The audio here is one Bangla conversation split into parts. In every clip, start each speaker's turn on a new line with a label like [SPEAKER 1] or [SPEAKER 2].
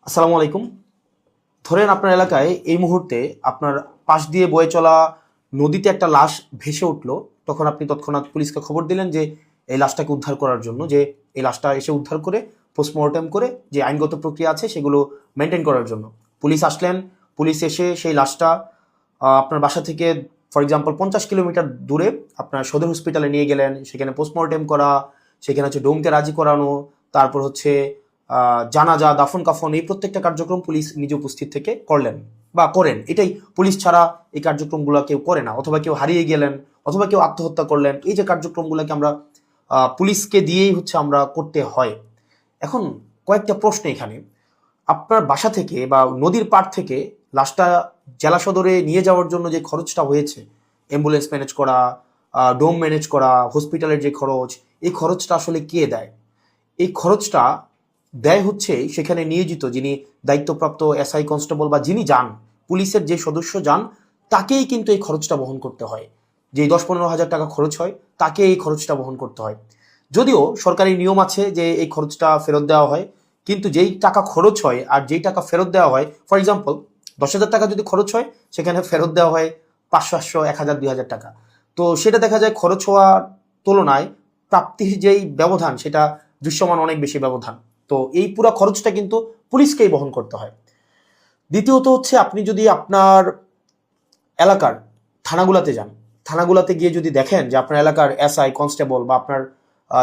[SPEAKER 1] আসসালামু আলাইকুম। ধরেন আপনার এলাকায় এই মুহূর্তে আপনার পাশ দিয়ে বয়ে চলা নদীতে একটা লাশ ভেসে উঠলো। তখন আপনি তৎক্ষণাৎ পুলিশকে খবর দিলেন যে এই লাশটাকে উদ্ধার করার জন্য, যে এই লাশটা এসে উদ্ধার করে পোস্টমর্টেম করে যে আইনগত প্রক্রিয়া আছে সেগুলো মেনটেন করার জন্য পুলিশ আসলেন। পুলিশ এসে সেই লাশটা আপনার বাসা থেকে ফর এক্সাম্পল 50 কিলোমিটার দূরে আপনার সদর হসপিটালে নিয়ে গেলেন। সেখানে পোস্টমর্টেম করা, সেখানে হচ্ছে ডোমকে রাজি করানো, তারপর হচ্ছে জানাজা, দাফন কাফন, এই প্রত্যেকটা কার্যক্রম পুলিশ নিজে উপস্থিত থেকে করলেন বা করেন। এটাই, পুলিশ ছাড়া এই কার্যক্রমগুলো কেউ করে না। অথবা কেউ হারিয়ে গেলেন, অথবা কেউ আত্মহত্যা করলেন, এই যে কার্যক্রমগুলোকে আমরা পুলিশকে দিয়েই হচ্ছে আমরা করতে হয়। এখন কয়েকটা প্রশ্ন এখানে। আপনার বাসা থেকে বা নদীর পাড় থেকে লাশটা জেলা সদরে নিয়ে যাওয়ার জন্য যে খরচটা হয়েছে, অ্যাম্বুলেন্স ম্যানেজ করা, ডোম ম্যানেজ করা, হসপিটালের যে খরচ, এই খরচটা আসলে কে দেয়? এই খরচটা দেয় হচ্ছে সেখানে নিয়োজিত যিনি দায়িত্বপ্রাপ্ত এসআই, কনস্টেবল বা যিনি যান, পুলিশের যে সদস্য যান, তাকেই কিন্তু এই খরচটা বহন করতে হয়। যে 10-15 হাজার টাকা খরচ হয়, তাকে এই খরচটা বহন করতে হয়। যদিও সরকারি নিয়ম আছে যে এই খরচটা ফেরত দেওয়া হয়, কিন্তু যেই টাকা খরচ হয় আর যেই টাকা ফেরত দেওয়া হয়, ফর এক্সাম্পল 10,000 টাকা যদি খরচ হয়, সেখানে ফেরত দেওয়া হয় 500, 800, 1,000, 2,000 টাকা। তো সেটা দেখা যায় খরচ হওয়ার তুলনায় প্রাপ্তির যেই ব্যবধান, সেটা দৃশ্যমান অনেক বেশি ব্যবধান। তো এই পুরো খরচটা কিন্তু পুলিশকেই বহন করতে হয়। দ্বিতীয়ত হচ্ছে, আপনি যদি আপনার এলাকার থানাগুলাতে যান, থানাগুলাতে গিয়ে যদি দেখেন যে আপনার এলাকার এসআই, কনস্টেবল বা আপনার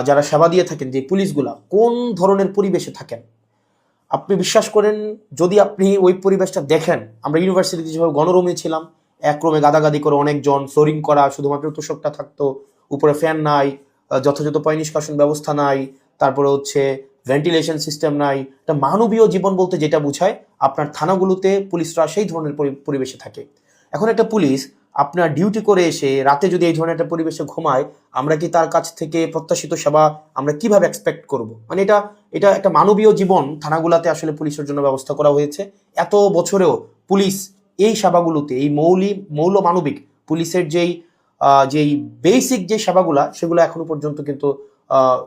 [SPEAKER 1] যারা সেবা দিয়ে থাকেন যে পুলিশগুলা কোন ধরনের পরিবেশে থাকেন, আপনি বিশ্বাস করেন, যদি আপনি ওই পরিবেশটা দেখেন, আমরা ইউনিভার্সিটিতে যেভাবে গণরুমে ছিলাম, এক রুমে গাদাগাদি করে অনেকজন, ফ্লোরিং করা, শুধুমাত্র তোষকটা থাকতো, উপরে ফ্যান নাই, যথাযথ পয় নিষ্কাশন ব্যবস্থা নাই, তারপরে হচ্ছে ভেন্টিলেশন সিস্টেম নাই। একটা মানবীয় জীবন বলতে যেটা বোঝায়, আপনার থানাগুলোতে পুলিশরা সেই ধরনের পরিবেশে থাকে। এখন একটা পুলিশ আপনার ডিউটি করে এসে রাতে যদি এই ধরনের একটা পরিবেশে ঘুমায়, আমরা কি তার কাছ থেকে প্রত্যাশিত সেবা আমরা কিভাবে এক্সপেক্ট করব? মানে এটা এটা একটা মানবীয় জীবন থানাগুলাতে আসলে পুলিশের জন্য ব্যবস্থা করা হয়েছে। এত বছরেও পুলিশ এই সেবাগুলোতে, এই মৌল মানবিক পুলিশের যেই বেসিক যে সেবাগুলা, সেগুলো এখনো পর্যন্ত কিন্তু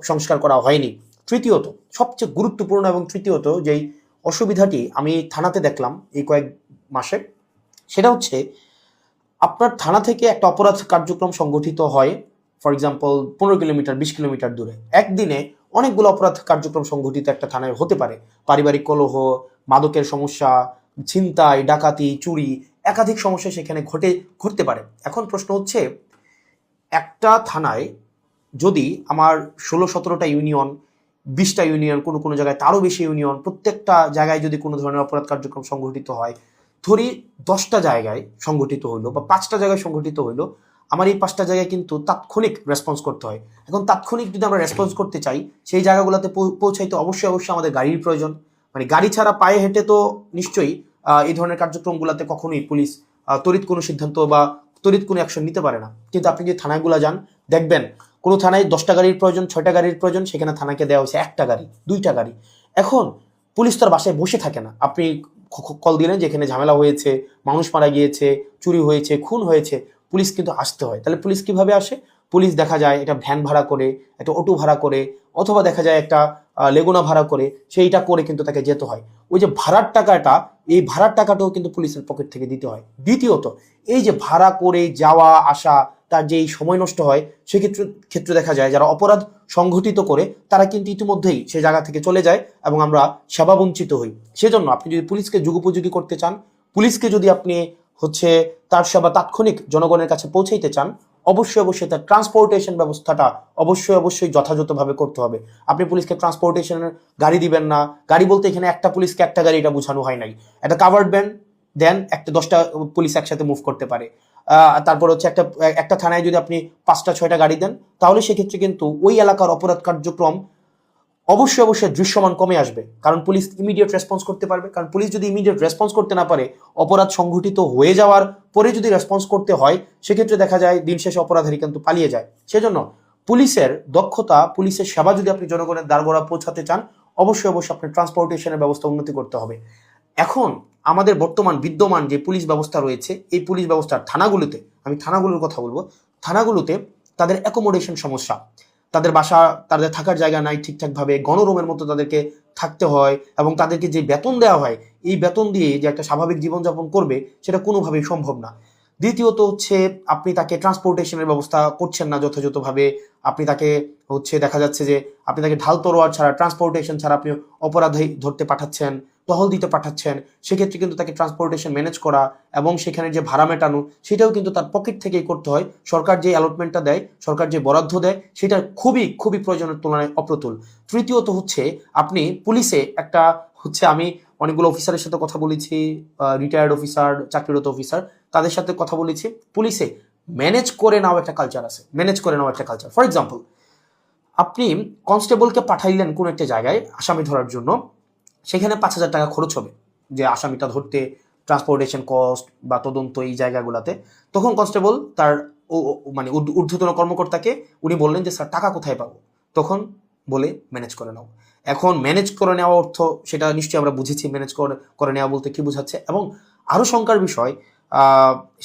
[SPEAKER 1] সংস্কার করা হয়নি। তৃতীয়ত, সবচেয়ে গুরুত্বপূর্ণ এবং তৃতীয়ত যেই অসুবিধাটি আমি থানাতে দেখলাম এই কয়েক মাসে, সেটা হচ্ছে আপনার থানা থেকে একটা অপরাধ কার্যক্রম সংগঠিত হয়, ফর এক্সাম্পল 15 কিলোমিটার, 20 কিলোমিটার দূরে। একদিনে অনেকগুলো অপরাধ কার্যক্রম সংগঠিত একটা থানায় হতে পারে। পারিবারিক কলহ, মাদকের সমস্যা, ছিনতাই, ডাকাতি, চুরি, একাধিক সমস্যা সেখানে ঘটতে পারে। এখন প্রশ্ন হচ্ছে, একটা থানায় যদি আমার 16-17টা ইউনিয়ন, 20টা ইউনিয়ন, কোনো কোনো জায়গায় তারও বেশি ইউনিয়ন, প্রত্যেকটা জায়গায় যদি কোনো ধরনের অপরাধ কার্যক্রম সংঘটিত হয়, ধরি 10টা জায়গায় সংঘটিত হইলো বা 5টা জায়গায় সংঘটিত হইলো, আমার এই 5টা জায়গায় কিন্তু তাৎক্ষণিক রেসপন্স করতে হয়। এখন তাৎক্ষণিক যদি আমরা রেসপন্স করতে চাই, সেই জায়গাগুলোতে পৌঁছাইতে অবশ্যই অবশ্যই আমাদের গাড়ির প্রয়োজন। মানে গাড়ি ছাড়া পায়ে হেঁটে তো নিশ্চয়ই এই ধরনের কার্যক্রমগুলোতে কখনোই পুলিশ তড়িৎ কোনো সিদ্ধান্ত বা তড়িৎ কোনো অ্যাকশন নিতে পারে না। কিন্তু আপনি যদি থানাগুলো যান, দেখবেন কোনো থানায় 10টা গাড়ির প্রয়োজন, 6টা গাড়ির প্রয়োজন, সেখানে থানাকে দেওয়া হয়েছে 1টা গাড়ি, 2টা গাড়ি। এখন পুলিশ তার বাসায় বসে থাকে না। আপনি কল দিলেন যে এখানে ঝামেলা হয়েছে, মানুষ মারা গিয়েছে, চুরি হয়েছে, খুন হয়েছে, পুলিশ কিন্তু আসতে হয়। তাহলে পুলিশ কিভাবে আসে? পুলিশ দেখা যায় একটা ভ্যান ভাড়া করে, একটা অটো ভাড়া করে, অথবা দেখা যায় একটা লেগুনা ভাড়া করে, সেইটা করে কিন্তু তাকে যেতে হয়। ওই যে ভাড়ার টাকাটা, এই ভাড়ার টাকাটাও কিন্তু পুলিশের পকেট থেকে দিতে হয়। দ্বিতীয়ত, এই যে ভাড়া করে যাওয়া আসা, তার যে সময় নষ্ট হয়, সেক্ষেত্রে দেখা যায় যারা অপরাধ সংঘটিত করে তারা কিন্তু ইতিমধ্যেই সে জায়গা থেকে চলে যায় এবং আমরা সেবা বঞ্চিত হই। সেজন্য আপনি যদি পুলিশকে যুগোপযোগী করতে চান, পুলিশকে যদি আপনি হচ্ছে তার সেবা তাৎক্ষণিক জনগণের কাছে পৌঁছাইতে চান, অবশ্যই অবশ্যই তার ট্রান্সপোর্টেশন ব্যবস্থাটা অবশ্যই অবশ্যই যথাযথভাবে করতে হবে। আপনি পুলিশকে ট্রান্সপোর্টেশনের গাড়ি দিবেন না। গাড়ি বলতে এখানে একটা পুলিশকে একটা গাড়ি, এটা বোঝানো হয় নাই। একটা কাভার্ড ভ্যান দেন, একটা 10টা পুলিশ একসাথে মুভ করতে পারে। তারপর হচ্ছে একটা থানায় যদি আপনি 5টা 6টা গাড়ি দেন, তাহলে সেক্ষেত্রে কিন্তু ওই এলাকার অপরাধ কার্যক্রম অবশ্যই অবশ্যই দৃশ্যমান কমে আসবে। কারণ পুলিশ ইমিডিয়েট রেসপন্স করতে পারবে। কারণ পুলিশ যদি ইমিডিয়েট রেসপন্স করতে না পারে, অপরাধ সংঘটিত হয়ে যাওয়ার পরে যদি রেসপন্স করতে হয়, সেক্ষেত্রে দেখা যায় দিন শেষে অপরাধী কিন্তু পালিয়ে যায়। সেজন্য পুলিশের দক্ষতা, পুলিশের সেবা যদি আপনি জনগণের দ্বারগোড়া পৌঁছাতে চান, অবশ্যই অবশ্যই আপনার ট্রান্সপোর্টেশনের ব্যবস্থা উন্নতি করতে হবে। এখন আমাদের বর্তমান বিদ্যমান যে পুলিশ ব্যবস্থা রয়েছে, এই পুলিশ ব্যবস্থার থানাগুলোতে, আমি থানাগুলোর কথা বলবো, থানাগুলোতে তাদের অ্যাকোমোডেশন সমস্যা। তাদের বাসা, তাদের থাকার জায়গা নাই ঠিকঠাকভাবে, গণরুমের মতো তাদেরকে থাকতে হয়, এবং তাদেরকে যে বেতন দেওয়া হয় এই বেতন দিয়ে যে একটা স্বাভাবিক জীবনযাপন করবে সেটা কোনোভাবেই সম্ভব না। দ্বিতীয়ত হচ্ছে আপনি তাকে ট্রান্সপোর্টেশনের ব্যবস্থা করছেন না যথাযথভাবে। আপনি তাকে হচ্ছে দেখা যাচ্ছে যে আপনি তাকে ঢাল তরোয়ার ছাড়া, ট্রান্সপোর্টেশন ছাড়া আপনি অপরাধী ধরতে পাঠাচ্ছেন, টহল দিতে পাঠাচ্ছেন। সেক্ষেত্রে কিন্তু তাকে ট্রান্সপোর্টেশন ম্যানেজ করা এবং সেখানে যে ভাড়া মেটানো সেটাও কিন্তু তার পকেট থেকেই করতে হয়। সরকার যে অ্যালটমেন্টটা দেয়, সরকার যে বরাদ্দ দেয় সেটা খুবই খুবই প্রয়োজনের তুলনায় অপ্রতুল। তৃতীয়ত হচ্ছে আপনি পুলিশে একটা হচ্ছে, আমি অনেকগুলো অফিসারের সাথে কথা বলেছি, রিটায়ার্ড অফিসার, চাকরিরত অফিসার, তাদের সাথে কথা বলেছি। পুলিশে ম্যানেজ করে নাও একটা কালচার আছে, ম্যানেজ করে নাও একটা কালচার। ফর এক্সাম্পল, আপনি কনস্টেবলকে পাঠাইলেন কোন একটা জায়গায় আসামি ধরার জন্য, সেখানে 5,000 টাকা খরচ হবে যে আসামিটা ধরতে, ট্রান্সপোর্টেশন কস্ট বা তদন্ত এই জায়গাগুলোতে। তখন কনস্টেবল তার মানে ঊর্ধ্বতন কর্মকর্তাকে উনি বললেন যে স্যার টাকা কোথায় পাবো? তখন বলে ম্যানেজ করে নাও। এখন ম্যানেজ করে নেওয়া অর্থ সেটা নিশ্চয়ই আমরা বুঝেছি, ম্যানেজ করে নেওয়া বলতে কি বোঝাচ্ছে। এবং আরও শঙ্কার বিষয়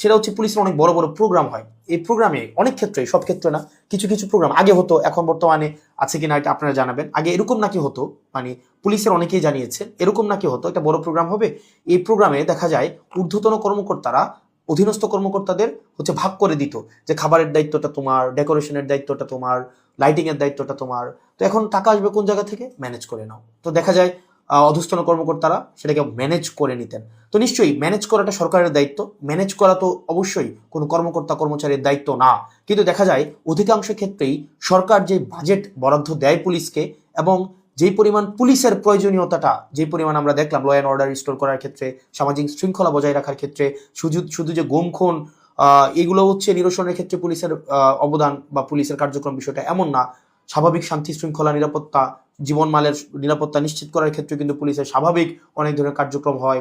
[SPEAKER 1] সেটা হচ্ছে পুলিশের অনেক বড় বড় প্রোগ্রাম হয়। এই প্রোগ্রামে অনেক ক্ষেত্রে, সব ক্ষেত্রে না, কিছু কিছু প্রোগ্রাম আগে হতো, এখন বর্তমানে আছে কিনা এটা আপনারা জানাবেন। আগে এরকম নাকি হতো, মানে পুলিশের অনেকেই জানিয়েছে এরকম নাকি হতো, একটা বড় প্রোগ্রাম হবে, এই প্রোগ্রামে দেখা যায় ঊর্ধ্বতন কর্মকর্তারা অধীনস্থ কর্মকর্তাদের হচ্ছে ভাগ করে দিত যে খাবারের দায়িত্বটা তোমার, ডেকোরেশনের দায়িত্বটা তোমার, লাইটিং এর দায়িত্বটা তোমার। তো এখন টাকা আসবে কোন জায়গা থেকে? ম্যানেজ করে নাও। তো দেখা যায় অধস্তন কর্মকর্তারা সেটাকে ম্যানেজ করে নিতেন। তো নিশ্চয়ই ম্যানেজ করাটা সরকারের দায়িত্ব, ম্যানেজ করা তো অবশ্যই কোনো কর্মকর্তা কর্মচারীর দায়িত্ব না। কিন্তু দেখা যায় অধিকাংশ ক্ষেত্রেই সরকার যে বাজেট বরাদ্দ দেয় পুলিশকে, এবং যেই পরিমাণ পুলিশের প্রয়োজনীয়তাটা, যে পরিমাণ আমরা দেখলাম ল অ্যান্ড অর্ডার রিস্টোর করার ক্ষেত্রে, সামাজিক শৃঙ্খলা বজায় রাখার ক্ষেত্রে, শুধু যে গুম খুন এগুলো হচ্ছে নিরসনের ক্ষেত্রে পুলিশের অবদান বা পুলিশের কার্যক্রম বিষয়টা এমন না। স্বাভাবিক শান্তি শৃঙ্খলা, নিরাপত্তা, জীবনমালের নিরাপত্তা নিশ্চিত করার ক্ষেত্রে কিন্তু পুলিশের স্বাভাবিক অনেক ধরনের কার্যক্রম হয়।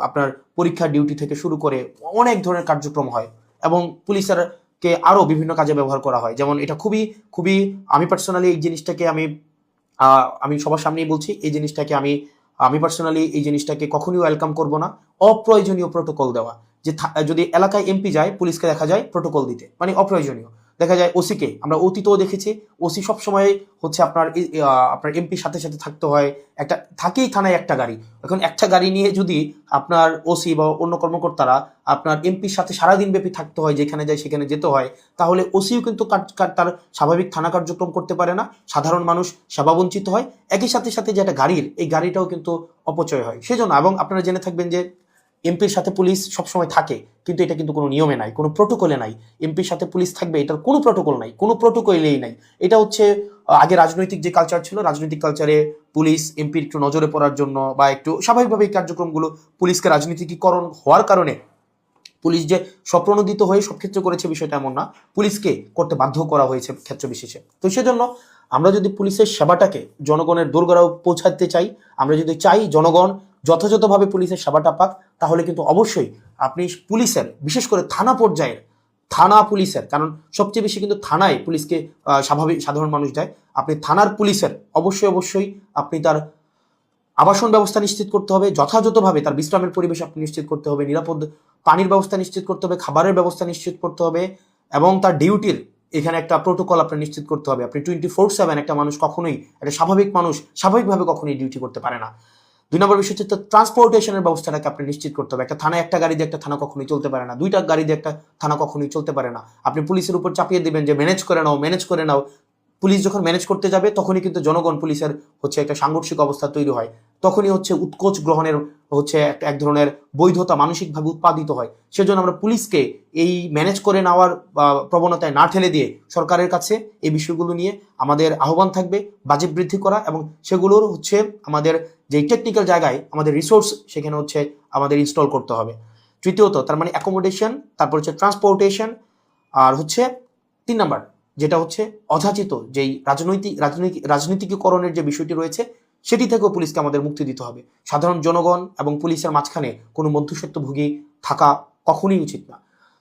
[SPEAKER 1] আপনার পরীক্ষা ডিউটি থেকে শুরু করে অনেক ধরনের কার্যক্রম হয়, এবং পুলিশের কে আরো বিভিন্ন কাজে ব্যবহার করা হয়। যেমন এটা খুবই খুবই, আমি পার্সোনালি এই জিনিসটাকে আমি সবার সামনেই বলছি, এই জিনিসটাকে আমি পার্সোনালি এই জিনিসটাকে কখনোই ওয়েলকাম করব না। অপ্রয়োজনীয় প্রোটোকল দেওয়া, যে যদি এলাকায় এমপি যায় পুলিশকে দেখা যায় প্রোটোকল দিতে, মানে অপ্রয়োজনীয়। দেখা যায় ওসিকে আমরা অতীতও দেখেছি, ওসি সবসময় হচ্ছে আপনার এমপির সাথে সাথে থাকতে হয়, একটা থাকেই থানায় একটা গাড়ি। এখন একটা গাড়ি নিয়ে যদি আপনার ওসি বা অন্য কর্মকর্তারা আপনার এমপির সাথে সারাদিন ব্যাপী থাকতে হয়, যেখানে যায় সেখানে যেতে হয়, তাহলে ওসিও কিন্তু তার স্বাভাবিক থানা কার্যক্রম করতে পারে না, সাধারণ মানুষ সেবা বঞ্চিত হয়। একই সাথে সাথে যে একটা গাড়ির, এই গাড়িটাও কিন্তু অপচয় হয়। সেজন্য, এবং আপনারা জেনে থাকবেন যে এমপির সাথে পুলিশ সবসময় থাকে, কিন্তু এটা কিন্তু কোনো নিয়মে নাই, কোনো প্রোটোকলে নাই। এমপির সাথে পুলিশ থাকবে, এটার কোনো প্রোটোকল নাই, কোনো প্রোটোকলেই নাই। এটা হচ্ছে আগে রাজনৈতিক যে কালচার ছিল, রাজনৈতিক কালচারে পুলিশ এমপির একটু নজরে পড়ার জন্য বা একটু স্বাভাবিকভাবে এই কার্যক্রমগুলো, পুলিশকে রাজনীতিকীকরণ হওয়ার কারণে পুলিশ যে স্বপ্রণোদিত হয়ে সব ক্ষেত্রে করেছে বিষয়টা এমন না, পুলিশকে করতে বাধ্য করা হয়েছে ক্ষেত্র বিশেষে। তো সেজন্য আমরা যদি পুলিশের সেবাটাকে জনগণের দোরগোড়ায় পৌঁছাতে চাই, আমরা যদি চাই জনগণ যথাযথভাবে পুলিশের সেবাটা পাক, তাহলে কিন্তু অবশ্যই আপনি পুলিশের, বিশেষ করে থানা পর্যায়ের থানা পুলিশের, কারণ সবচেয়ে বেশি কিন্তু থানায় পুলিশকে সাধারণ মানুষ যায়, আপনি থানার পুলিশের অবশ্যই অবশ্যই আপনি তার আবাসন ব্যবস্থা নিশ্চিত করতে হবে, যথাযথভাবে তার বিশ্রামের পরিবেশ আপনি নিশ্চিত করতে হবে, নিরাপদ পানির ব্যবস্থা নিশ্চিত করতে হবে, খাবারের ব্যবস্থা নিশ্চিত করতে হবে, এবং তার ডিউটির এখানে একটা প্রোটোকল আপনার নিশ্চিত করতে হবে। আপনি 24/7 একটা মানুষ কখনোই, একটা স্বাভাবিক মানুষ স্বাভাবিকভাবে কখনোই ডিউটি করতে পারে না। 2 নম্বর বিষয় হচ্ছে ট্রান্সপোর্টেশনের ব্যবস্থাটাকে আপনি নিশ্চিত করতে হবে। একটা থানায় একটা গাড়ি দিয়ে একটা থানা কখনোই চলতে পারে না, 2টা গাড়ি দিয়ে একটা থানা কখনোই চলতে পারে না। আপনি পুলিশের উপর চাপিয়ে দিবেন যে ম্যানেজ করে নাও, ম্যানেজ করে নাও। পুলিশ যখন ম্যানেজ করতে যাবে তখনই কিন্তু জনগণ পুলিশের হচ্ছে একটা সাংঘর্ষিক অবস্থা তৈরি হয়, তখনই হচ্ছে উৎকোচ গ্রহণের হচ্ছে এক ধরনের বৈধতা মানসিকভাবে উৎপাদিত হয়। সেজন্য আমরা পুলিশকে এই ম্যানেজ করে নেওয়ার প্রবণতায় না ঠেলে দিয়ে সরকারের কাছে এই বিষয়গুলো নিয়ে আমাদের আহ্বান থাকবে বাজেট বৃদ্ধি করা, এবং সেগুলোর হচ্ছে আমাদের যে টেকনিক্যাল জায়গায় আমাদের রিসোর্স সেখানে হচ্ছে আমাদের ইনস্টল করতে হবে। তৃতীয়ত তার মানে অ্যাকোমোডেশন, তারপর হচ্ছে ট্রান্সপোর্টেশন, আর হচ্ছে 3 নাম্বার যেটা হচ্ছে অযাচিত যেই রাজনীতিকীকরণের যে বিষয়টি রয়েছে, সেটি থেকেও পুলিশকে আমাদের মুক্তি দিতে হবে। সাধারণ জনগণ এবং পুলিশের মাঝখানে কোনো মধ্যস্বত্বভোগী থাকা কখনোই উচিত না।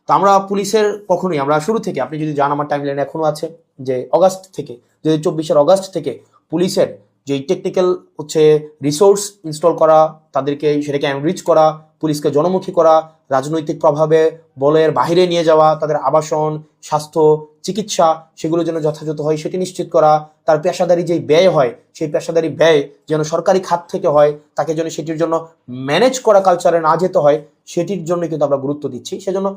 [SPEAKER 1] তো আমরা পুলিশের কখনোই, আমরা শুরু থেকে, আপনি যদি জান আমার টাইমলাইনে এখনো আছে যে অগাস্ট থেকে, 2024 অগাস্ট থেকে পুলিশের যে টেকনিক্যাল হচ্ছে রিসোর্স ইনস্টল করা, তাদেরকে সেটাকে এনরিচ করা, পুলিশকে জনমুখী করা, রাজনৈতিক প্রভাবে বলের বাহিরে নিয়ে যাওয়া, তাদের আবাসন, স্বাস্থ্য, চিকিৎসা সেগুলো যেন যথাযথ হয় সেটি নিশ্চিত করা, তার পেশাদারি যেই ব্যয় হয় সেই পেশাদারি ব্যয় যেন সরকারি খাত থেকে হয়, তাকে যেন সেটির জন্য ম্যানেজ করা কালচারে না যেতে হয়, সেটির জন্য কিন্তু আমরা গুরুত্ব দিচ্ছি। সেজন্য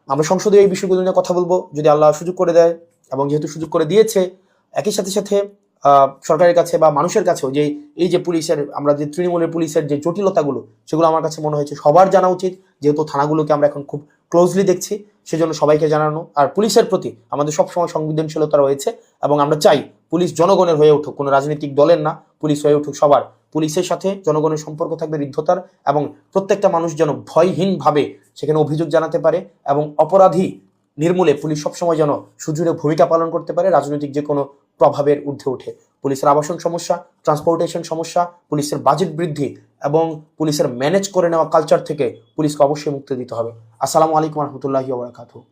[SPEAKER 1] আমরা সংসদে এই বিষয়গুলো নিয়ে কথা বলবো যদি আল্লাহ সুযোগ করে দেয়, এবং যেহেতু সুযোগ করে দিয়েছে একই সাথে সাথে সরকারের কাছে বা মানুষের কাছেও যে এই যে পুলিশের, আমরা যে তৃণমূলের পুলিশের যে জটিলতাগুলো সেগুলো আমার কাছে মনে হয়েছে সবার জানা উচিত, যেহেতু থানাগুলোকে আমরা এখন খুব ক্লোজলি দেখছি, সেজন্য সবাইকে জানানো। আর পুলিশের প্রতি আমাদের সবসময় সংবেদনশীলতা রয়েছে, এবং আমরা চাই পুলিশ জনগণের হয়ে উঠুক, কোনো রাজনৈতিক দলের না, পুলিশ হয়ে উঠুক সবার। পুলিশের সাথে জনগণের সম্পর্ক থাকবে হৃদ্যতার, এবং প্রত্যেকটা মানুষ যেন ভয়হীনভাবে সেখানে অভিযোগ জানাতে পারে, এবং অপরাধী নির্মূলে পুলিশ সবসময় যেন সুদৃঢ় ভূমিকা পালন করতে পারে রাজনৈতিক যে কোনো প্রভাবের ঊর্ধ্বে উঠে। পুলিশের আবাসন সমস্যা, ট্রান্সপোর্টেশন সমস্যা, পুলিশের বাজেট বৃদ্ধি এবং পুলিশের ম্যানেজ করে নেওয়া কালচার থেকে পুলিশকে অবশ্যই মুক্তি দিতে হবে। আসসালামু আলাইকুম রহমতুল্লাহি ওয়া বারাকাতুহু।